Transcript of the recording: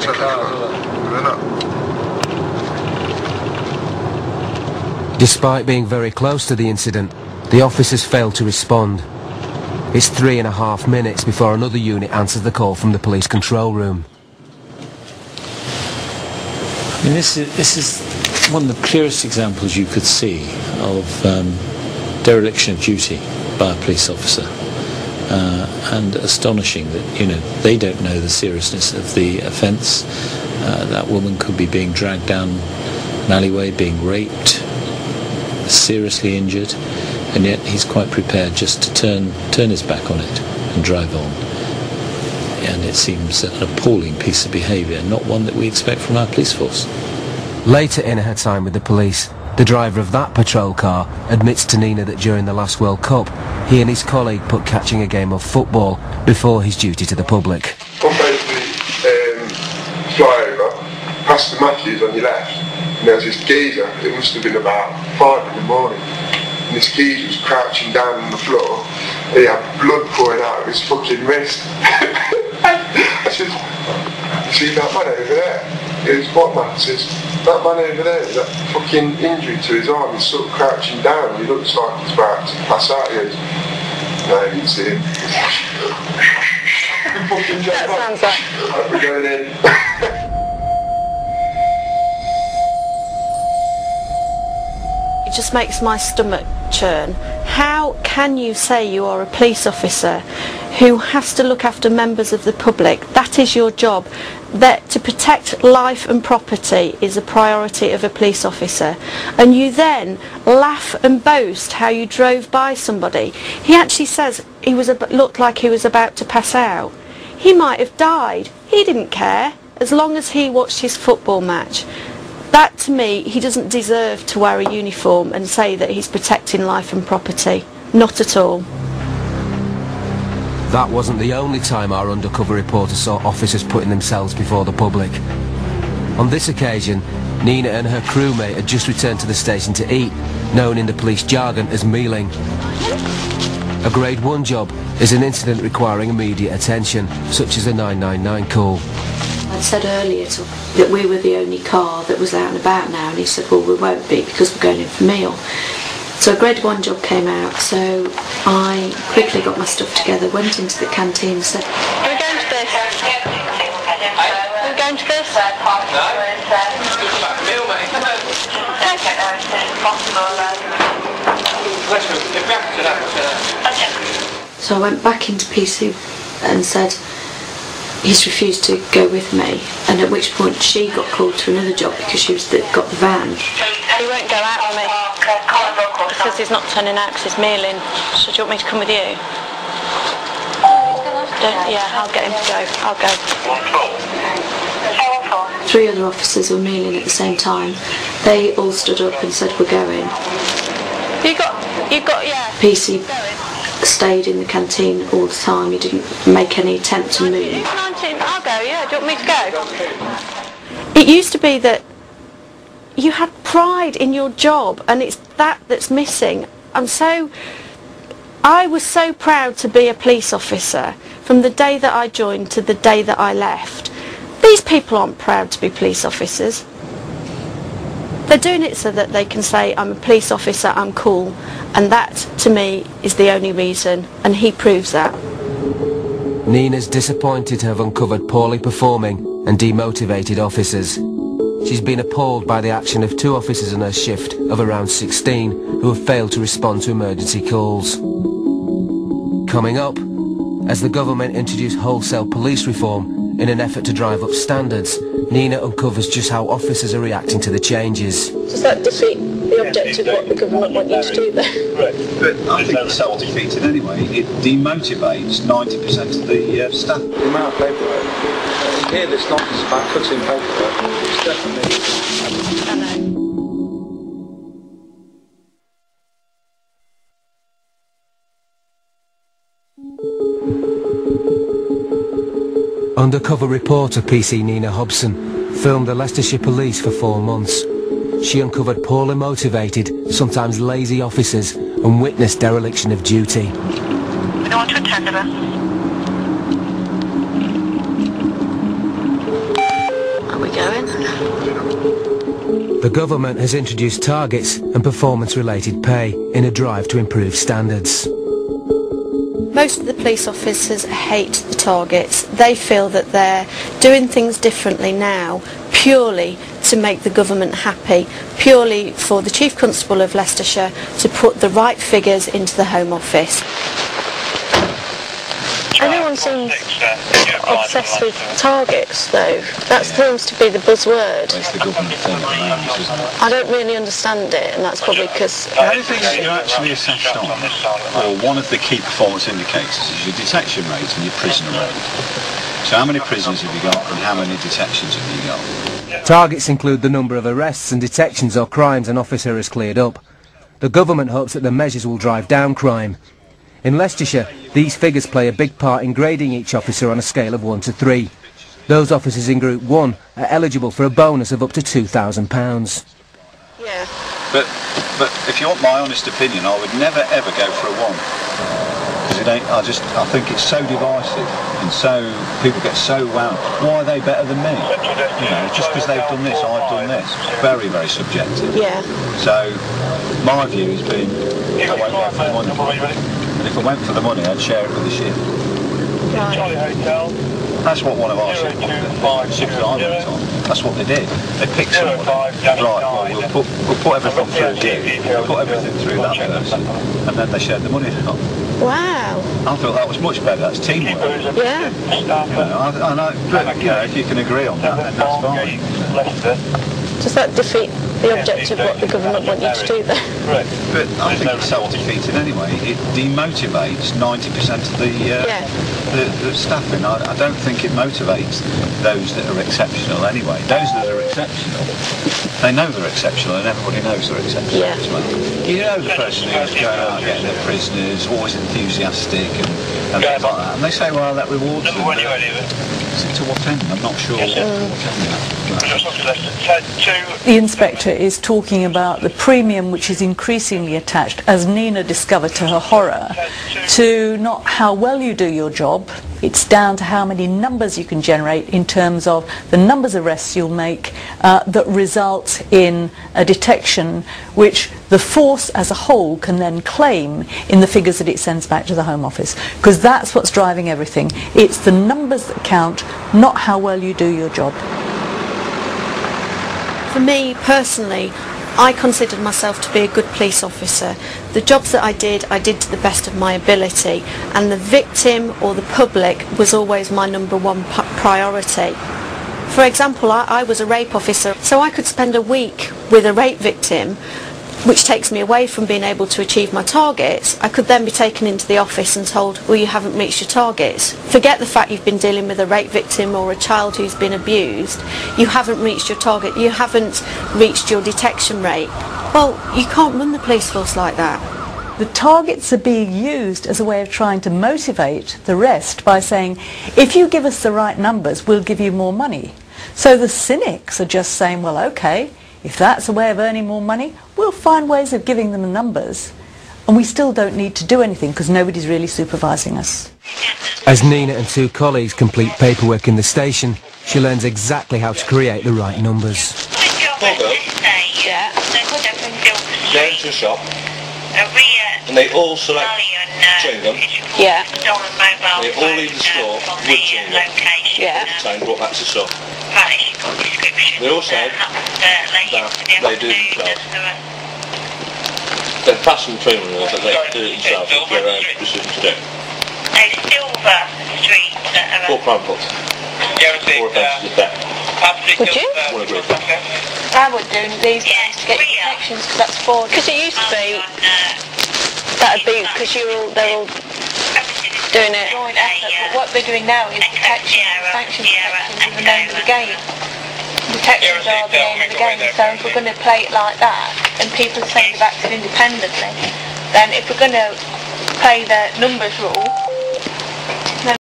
the cars, Despite being very close to the incident, the officers failed to respond. It's 3.5 minutes before another unit answers the call from the police control room. I mean, this is one of the clearest examples you could see of dereliction of duty by a police officer, and astonishing that they don't know the seriousness of the offence. That woman could be being dragged down an alleyway, being raped, seriously injured, and yet he's quite prepared just to turn his back on it and drive on. And it seems an appalling piece of behaviour, not one that we expect from our police force. Later in her time with the police, the driver of that patrol car admits to Nina that during the last World Cup, he and his colleague put catching a game of football before his duty to the public. One basically fly over, past the Matthews on your left, and there's this geezer. It must have been about 5 in the morning, and this geezer was crouching down on the floor. He had blood pouring out of his fucking wrist. I said, "You see that man over there?" He goes, "What man?" I says, "That man over there, that fucking injury to his arm, he's sort of crouching down. He looks like he's about to pass out." He goes, "No, you didn't see him." That sounds like... We're going in. It just makes my stomach churn. How can you say you are a police officer who has to look after members of the public? That is your job. That to protect life and property is a priority of a police officer, and you then laugh and boast how you drove by somebody. He actually says he looked like he was about to pass out. He might have died. He didn't care as long as he watched his football match. That, to me, he doesn't deserve to wear a uniform and say that he's protecting life and property. Not at all. That wasn't the only time our undercover reporter saw officers putting themselves before the public. On this occasion, Nina and her crewmate had just returned to the station to eat, known in the police jargon as mealing. A Grade 1 job is an incident requiring immediate attention, such as a 999 call. I said earlier that we were the only car that was out and about now, and he said, "Well, we won't be because we're going in for meal." So a Grade 1 job came out, so I quickly got my stuff together, went into the canteen and said, "Are we going to this? Are we going to this?" No. Meal, mate. So I went back into PC and said, "He's refused to go with me," and at which point she got called to another job because she got the van. He won't go out with me because he's not turning out because he's mealing. So do you want me to come with you? Yeah, I'll get him to go. I'll go. 3 other officers were mealing at the same time. They all stood up and said, "We're going." You got, yeah. PC stayed in the canteen all the time. He didn't make any attempt to move. 19, I'll go, yeah. Do you want me to go? It used to be that you had pride in your job, and it's that's missing. I was so proud to be a police officer from the day that I joined to the day that I left. These people aren't proud to be police officers. They're doing it so that they can say, "I'm a police officer, I'm cool," and that, to me, is the only reason, and he proves that. Nina's disappointed to have uncovered poorly performing and demotivated officers. She's been appalled by the action of 2 officers on her shift of around 16 who have failed to respond to emergency calls. Coming up, as the government introduced wholesale police reform in an effort to drive up standards, Nina uncovers just how officers are reacting to the changes. Does that defeat the objective of what the government want you to do then? Right. But I think it's self-defeating anyway. It demotivates 90% of the staff. The amount of paperwork. You hear this nonsense about cutting paperwork. It's definitely... I know. Undercover reporter PC Nina Hobson filmed the Leicestershire Police for 4 months. She uncovered poorly motivated, sometimes lazy officers and witnessed dereliction of duty. We don't want to attend to this. The government has introduced targets and performance-related pay in a drive to improve standards. Most of the police officers hate the targets. They feel that they're doing things differently now purely to make the government happy, purely for the Chief Constable of Leicestershire to put the right figures into the Home Office. Everyone seems obsessed with targets, though. That seems to be the buzzword. It's the government thing at the moment, isn't it? I don't really understand it, and that's probably because... The only thing that you're actually assessed on, or one of the key performance indicators, is your detection rate and your prisoner rate. So how many prisoners have you got and how many detections have you got? Targets include the number of arrests and detections or crimes an officer has cleared up. The government hopes that the measures will drive down crime. In Leicestershire, these figures play a big part in grading each officer on a scale of 1 to 3. Those officers in Group 1 are eligible for a bonus of up to £2,000. Yeah. But if you want my honest opinion, I would never ever go for a 1. Because it ain't. I think it's so divisive, and so people get so wound. Why are they better than me? You know, just because they've done this, I've done this. Very, very subjective. Yeah. So my view has been, I won't go for the money. And if I went for the money, I'd share it with the shift. Right. That's what one of our shifts that I went on, that's what they did. They picked someone, right, well, we'll put everything through you, we'll put everything through that person, and then they shared the money out. Wow. I thought that was much better, that's teamwork. Yeah. You know, but, you know, if you can agree on that, then that's fine. Does that defeat the object of what the government want you to do then? But I think it's self-defeating anyway. It demotivates 90% of the staffing. I don't think it motivates those that are exceptional anyway. Those that are exceptional, they know they're exceptional and everybody knows they're exceptional as well. You know the person who's going out getting their prisoners, always enthusiastic and things like that. And they say, well, that rewards them. To what end? I'm not sure what end. The inspector is talking about the premium which is increasingly attached, as Nina discovered to her horror, to not how well you do your job. It's down to how many numbers you can generate in terms of the numbers of arrests you'll make that result in a detection which the force as a whole can then claim in the figures that it sends back to the Home Office. Because that's what's driving everything. It's the numbers that count, not how well you do your job. For me personally, I considered myself to be a good police officer. The jobs that I did to the best of my ability, and the victim or the public was always my number one priority. For example, I was a rape officer, so I could spend a week with a rape victim, which takes me away from being able to achieve my targets. I could then be taken into the office and told, well, you haven't reached your targets. Forget the fact you've been dealing with a rape victim or a child who's been abused. You haven't reached your target. You haven't reached your detection rate. Well, you can't run the police force like that. The targets are being used as a way of trying to motivate the rest by saying, if you give us the right numbers, we'll give you more money. So the cynics are just saying, well, okay, if that's a way of earning more money, we'll find ways of giving them the numbers, and we still don't need to do anything because nobody's really supervising us. As Nina and 2 colleagues complete paperwork in the station, she learns exactly how to create the right numbers. Yeah, into the shop, and they all select chewing gum. Yeah. They all leave the store with chewing gum. Yeah. And brought back to the store. They all say that they do it themselves. They're passing through them, but they do it themselves if they're decision to do. There's Silver Street that are... 4 crime pots. 4 offences of theft. Would you? I would do these days to get your connections, because that's 4. Because it used to be, that'd be because they're all doing it. Joint effort, but what they're doing now is detection, sanctions protections in the name of the game. Detections are the name of the game, so if we're going to play it like that, and people are saying they've acted independently, then if we're going to play the numbers rule,